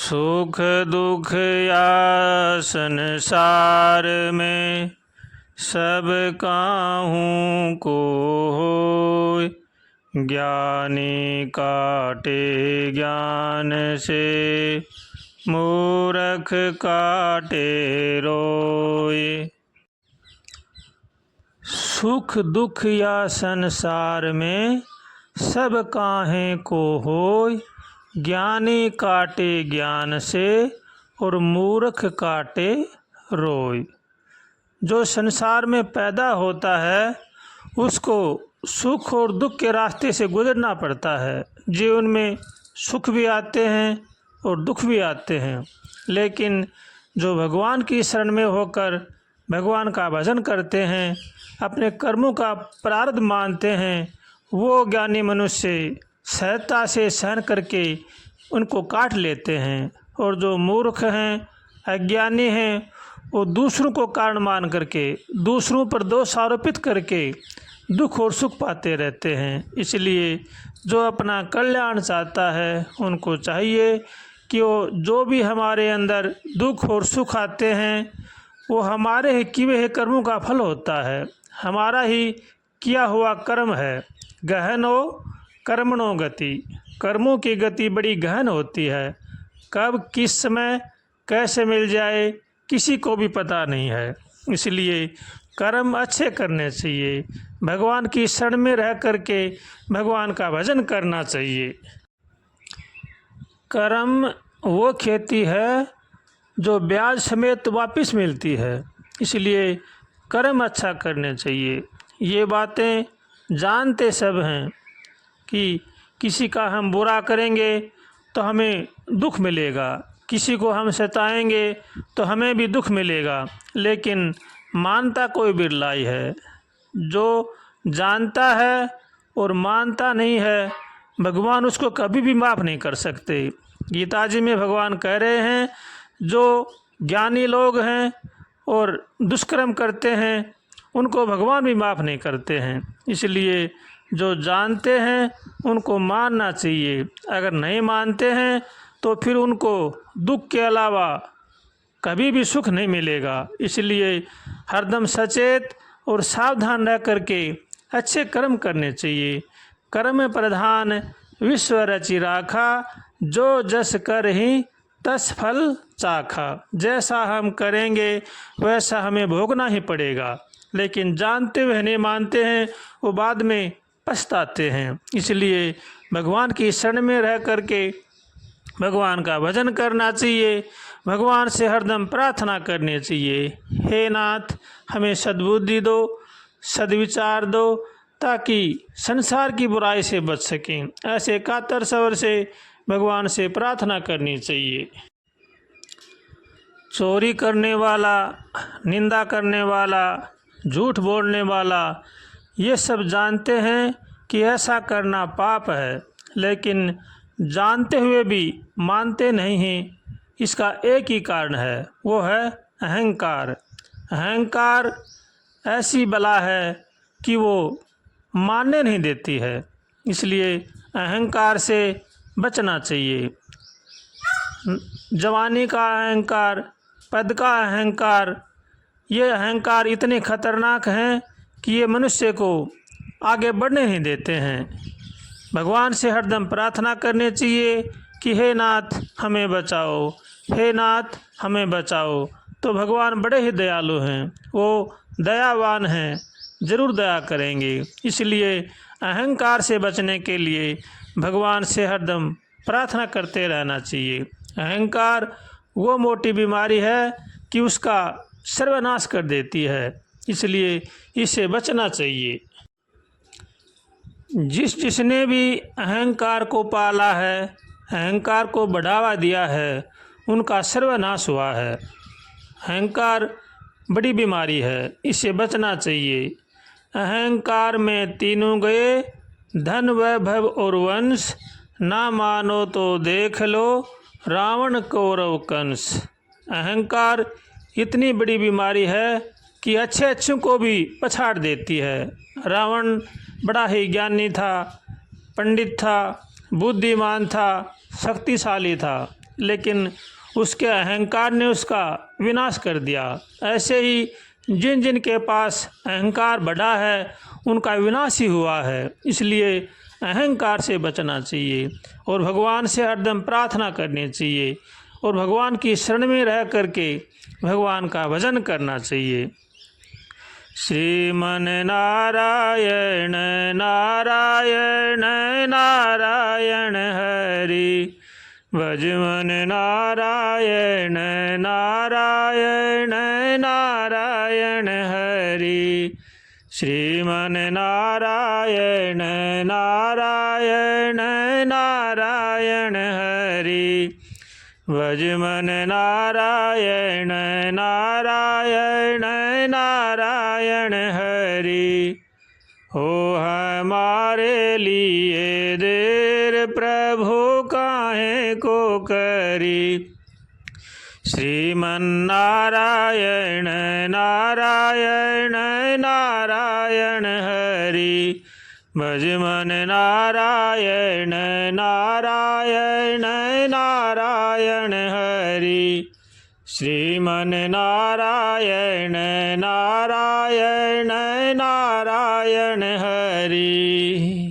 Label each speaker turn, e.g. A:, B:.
A: सुख दुख या संसार में सब काहू को होय। ज्ञानी काटे ज्ञान से मूर्ख काटे रोय। सुख दुख या संसार में सब काहे को होय। ज्ञानी काटे ज्ञान से और मूर्ख काटे रोय। जो संसार में पैदा होता है उसको सुख और दुख के रास्ते से गुजरना पड़ता है। जीवन में सुख भी आते हैं और दुख भी आते हैं, लेकिन जो भगवान की शरण में होकर भगवान का भजन करते हैं, अपने कर्मों का प्रारब्ध मानते हैं, वो ज्ञानी मनुष्य सहजता से सहन करके उनको काट लेते हैं। और जो मूर्ख हैं, अज्ञानी हैं, वो दूसरों को कारण मान करके दूसरों पर दोष आरोपित करके दुख और सुख पाते रहते हैं। इसलिए जो अपना कल्याण चाहता है उनको चाहिए कि वो जो भी हमारे अंदर दुख और सुख आते हैं वो हमारे ही किए हुए कर्मों का फल होता है, हमारा ही किया हुआ कर्म है। गहनो कर्मणो गति, कर्मों की गति बड़ी गहन होती है। कब किस समय कैसे मिल जाए किसी को भी पता नहीं है। इसलिए कर्म अच्छे करने चाहिए, भगवान की शरण में रह करके भगवान का भजन करना चाहिए। कर्म वो खेती है जो ब्याज समेत वापस मिलती है, इसलिए कर्म अच्छा करने चाहिए। ये बातें जानते सब हैं कि किसी का हम बुरा करेंगे तो हमें दुख मिलेगा, किसी को हम सताएंगे तो हमें भी दुख मिलेगा, लेकिन मानता कोई बिरला ही है। जो जानता है और मानता नहीं है, भगवान उसको कभी भी माफ़ नहीं कर सकते। गीता जी में भगवान कह रहे हैं, जो ज्ञानी लोग हैं और दुष्कर्म करते हैं उनको भगवान भी माफ़ नहीं करते हैं। इसलिए जो जानते हैं उनको मानना चाहिए, अगर नहीं मानते हैं तो फिर उनको दुख के अलावा कभी भी सुख नहीं मिलेगा। इसलिए हरदम सचेत और सावधान रह करके अच्छे कर्म करने चाहिए। कर्म प्रधान विश्व रचि राखा, जो जस कर ही तस फल चाखा। जैसा हम करेंगे वैसा हमें भोगना ही पड़ेगा, लेकिन जानते हुए नहीं मानते हैं वो बाद में पछताते हैं। इसलिए भगवान की शरण में रह करके भगवान का भजन करना चाहिए, भगवान से हरदम प्रार्थना करनी चाहिए। हे नाथ, हमें सद्बुद्धि दो, सद्विचार दो, ताकि संसार की बुराई से बच सकें। ऐसे कातर स्वर से भगवान से प्रार्थना करनी चाहिए। चोरी करने वाला, निंदा करने वाला, झूठ बोलने वाला, ये सब जानते हैं कि ऐसा करना पाप है, लेकिन जानते हुए भी मानते नहीं हैं। इसका एक ही कारण है, वो है अहंकार। अहंकार ऐसी बला है कि वो मानने नहीं देती है, इसलिए अहंकार से बचना चाहिए। जवानी का अहंकार, पद का अहंकार, ये अहंकार इतने खतरनाक हैं कि ये मनुष्य को आगे बढ़ने नहीं देते हैं। भगवान से हरदम प्रार्थना करनी चाहिए कि हे नाथ हमें बचाओ, हे नाथ हमें बचाओ। तो भगवान बड़े ही दयालु हैं, वो दयावान हैं, ज़रूर दया करेंगे। इसलिए अहंकार से बचने के लिए भगवान से हरदम प्रार्थना करते रहना चाहिए। अहंकार वो मोटी बीमारी है कि उसका सर्वनाश कर देती है, इसलिए इससे बचना चाहिए। जिसने भी अहंकार को पाला है, अहंकार को बढ़ावा दिया है, उनका सर्वनाश हुआ है। अहंकार बड़ी बीमारी है, इससे बचना चाहिए। अहंकार में तीनों गए, धन वैभव और वंश, ना मानो तो देख लो रावण कौरव कंस। अहंकार इतनी बड़ी बीमारी है कि अच्छे अच्छों को भी पछाड़ देती है। रावण बड़ा ही ज्ञानी था, पंडित था, बुद्धिमान था, शक्तिशाली था, लेकिन उसके अहंकार ने उसका विनाश कर दिया। ऐसे ही जिन जिन के पास अहंकार बढ़ा है उनका विनाश ही हुआ है। इसलिए अहंकार से बचना चाहिए और भगवान से हरदम प्रार्थना करनी चाहिए और भगवान की शरण में रह करके भगवान का भजन करना चाहिए। श्रीमन नारायण नारायण नारायण हरि, भजमन नारायण नारायण नारायण हरि। श्रीमन नारायण नारायण नारायण हरि, भजमन नारायण नारायण नारायण हरि। हो हमारे लिए देर प्रभु काहे को करी, श्रीमन नारायण नारायण नारायण हरि, भजमन नारायण नारायण नारायण हरि। श्रीमन नारायण नारायण नारायण हरि।